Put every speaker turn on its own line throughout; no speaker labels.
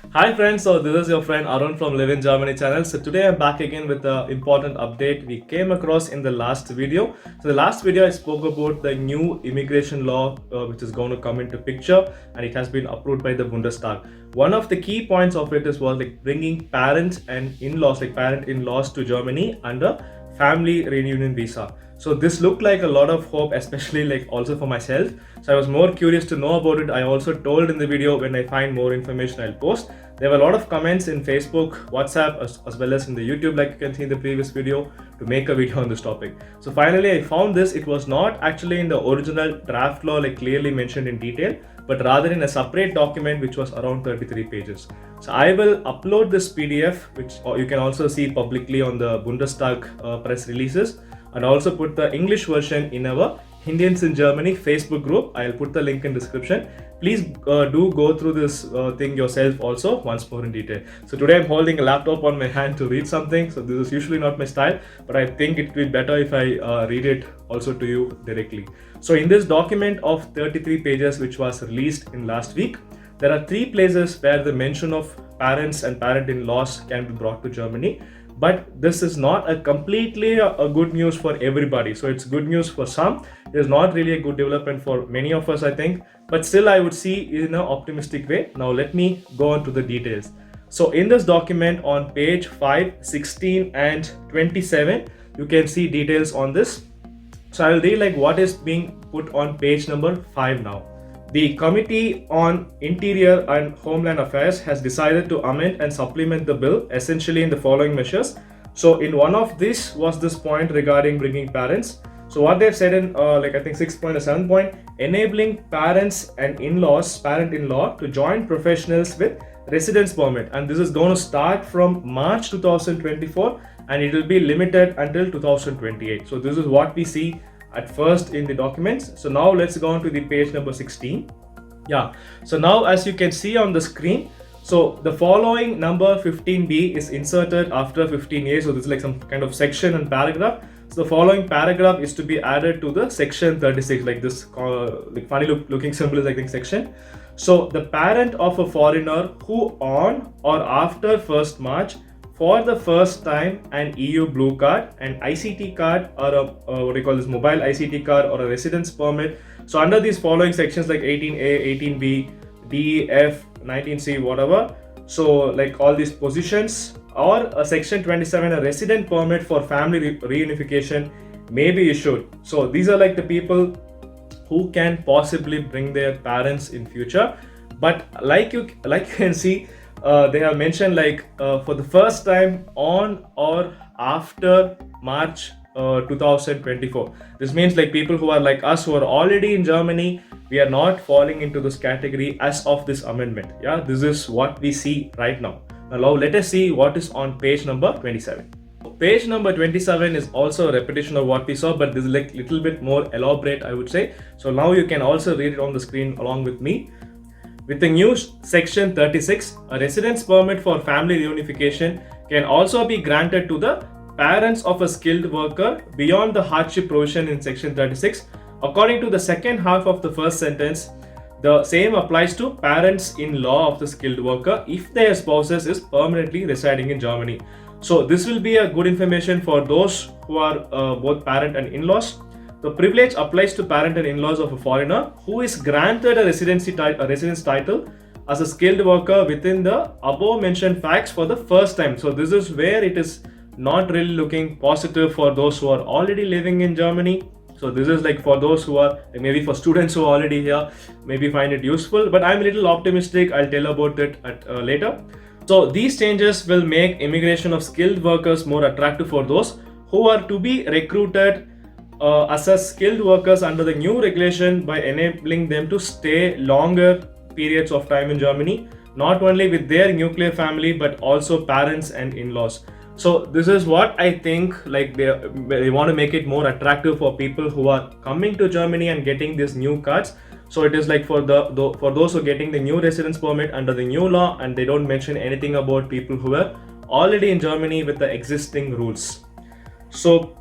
Hi friends, so this is your friend Arun from Live in Germany channel. So today I'm back again with an important update we came across in the last video. So the last video I spoke about the new immigration law which is going to come into picture, and it has been approved by the Bundestag. One of the key points of it was like bringing parents and in-laws, like parent in-laws to Germany under family reunion visa. So this looked like a lot of hope, especially like also for myself. So I was more curious to know about it. I also told in the video when I find more information I'll post. There were a lot of comments in Facebook, WhatsApp, as well as in the YouTube, like you can see in the previous video, to make a video on this topic. So finally I found this. It was not actually in the original draft law like clearly mentioned in detail, but rather in a separate document which was around 33 pages. So I will upload this PDF, which you can also see publicly on the Bundestag press releases, and also put the English version in our Indians in Germany Facebook group. I'll put the link in description. Please do go through this thing yourself also once more in detail. So today I'm holding a laptop on my hand to read something. So this is usually not my style, but I think it will be better if I read it also to you directly. So in this document of 33 pages which was released in last week, there are 3 places where the mention of parents and parent-in-laws can be brought to Germany. But this is not a completely a good news for everybody. So it's good news for some. It is not really a good development for many of us, I think. But still, I would see in an optimistic way. Now, let me go on to the details. So in this document on page 5, 16 and 27, you can see details on this. So I will read like what is being put on page number 5 now. The Committee on Interior and Homeland Affairs has decided to amend and supplement the bill essentially in the following measures. So in one of this was this point regarding bringing parents. So what they've said in like I think 6 point or 7 point, enabling parents and in-laws, parent-in-law to join professionals with residence permit, and this is going to start from March 2024 and it will be limited until 2028. So this is what we see at first in the documents. So now let's go on to the page number 16. Yeah, so now as you can see on the screen, so the following number 15b is inserted after 15a. So this is like some kind of section and paragraph. So the following paragraph is to be added to the section 36, like this like funny looking symbol is I think section. So the parent of a foreigner who on or after 1st March for the first time an EU blue card, an ICT card, or a what do you call this, mobile ICT card, or a residence permit. So under these following sections like 18A, 18B, D, F, 19C, whatever. So like all these positions, or a section 27, a resident permit for family reunification may be issued. So these are like the people who can possibly bring their parents in future. But like you can see, they have mentioned like for the first time on or after March 2024. This means like people who are like us, who are already in Germany, we are not falling into this category as of this amendment. Yeah, this is what we see right now. Now let us see what is on page number 27. Page number 27 is also a repetition of what we saw, but this is like little bit more elaborate, I would say. So now you can also read it on the screen along with me. With the new section 36, a residence permit for family reunification can also be granted to the parents of a skilled worker beyond the hardship provision in section 36. According to the second half of the first sentence, the same applies to parents-in-law of the skilled worker if their spouses is permanently residing in Germany. So this will be a good information for those who are both parent and in-laws. The privilege applies to parent and in-laws of a foreigner who is granted a residence title as a skilled worker within the above mentioned facts for the first time. So this is where it is not really looking positive for those who are already living in Germany. So this is like for those who are maybe for students who are already here, maybe find it useful, but I'm a little optimistic. I'll tell about it later. So these changes will make immigration of skilled workers more attractive for those who are to be recruited as a skilled workers under the new regulation by enabling them to stay longer periods of time in Germany, not only with their nuclear family but also parents and in-laws. So this is what I think, like they want to make it more attractive for people who are coming to Germany and getting these new cards. So it is like for those who are getting the new residence permit under the new law, and they don't mention anything about people who are already in Germany with the existing rules. So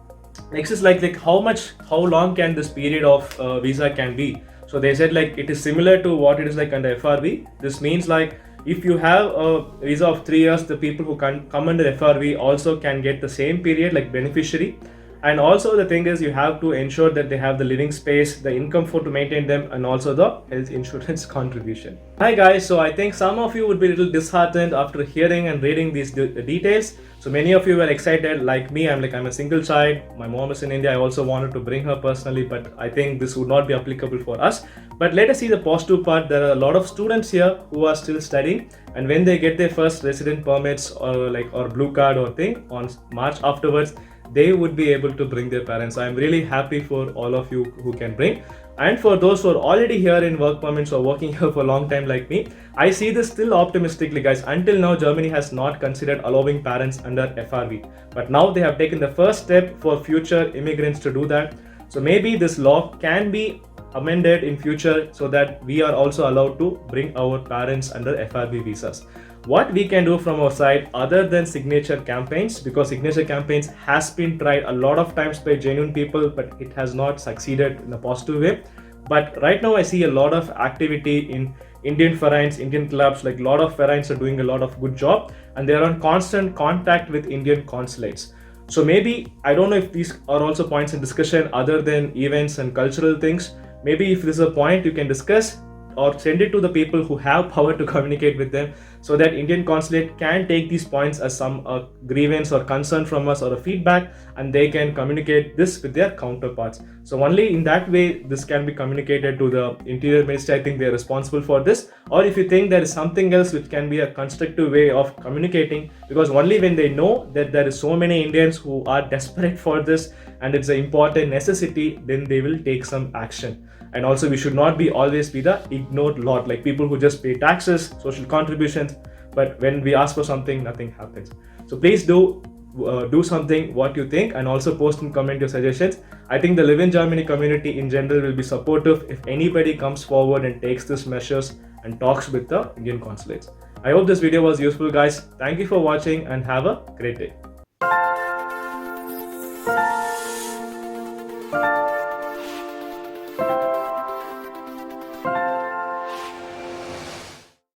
next is like how long can this period of visa can be. So they said like it is similar to what it is like under FRB. This means like if you have a visa of 3 years, the people who can come under FRV also can get the same period like beneficiary. And also the thing is, you have to ensure that they have the living space, the income for to maintain them, and also the health insurance contribution. Hi guys, so I think some of you would be a little disheartened after hearing and reading these details. So many of you were excited like me. I'm a single child, my mom is in India. I also wanted to bring her personally, but I think this would not be applicable for us. But let us see the positive part. There are a lot of students here who are still studying, and when they get their first resident permits or blue card or thing on March afterwards, they would be able to bring their parents. So I'm really happy for all of you who can bring. And for those who are already here in work permits or working here for a long time like me, I see this still optimistically, guys. Until now, Germany has not considered allowing parents under FRV. But now they have taken the first step for future immigrants to do that. So maybe this law can be amended in future so that we are also allowed to bring our parents under FRV visas. What we can do from our side other than signature campaigns, because signature campaigns has been tried a lot of times by genuine people, but it has not succeeded in a positive way. But right now I see a lot of activity in Indian vereins, Indian clubs, like a lot of vereins are doing a lot of good job, and they are on constant contact with Indian consulates. So maybe, I don't know if these are also points in discussion other than events and cultural things. Maybe if this is a point you can discuss, or send it to the people who have power to communicate with them, so that Indian consulate can take these points as some grievance or concern from us or a feedback, and they can communicate this with their counterparts. So only in that way this can be communicated to the Interior Ministry. I think they are responsible for this. Or if you think there is something else which can be a constructive way of communicating, because only when they know that there is so many Indians who are desperate for this and it's an important necessity, then they will take some action. And also, we should not be always be the ignored lot, like people who just pay taxes, social contributions, but when we ask for something, nothing happens. So please do something what you think, and also post and comment your suggestions. I think the Live in Germany community in general will be supportive if anybody comes forward and takes these measures and talks with the Indian consulates. I hope this video was useful, guys. Thank you for watching and have a great day.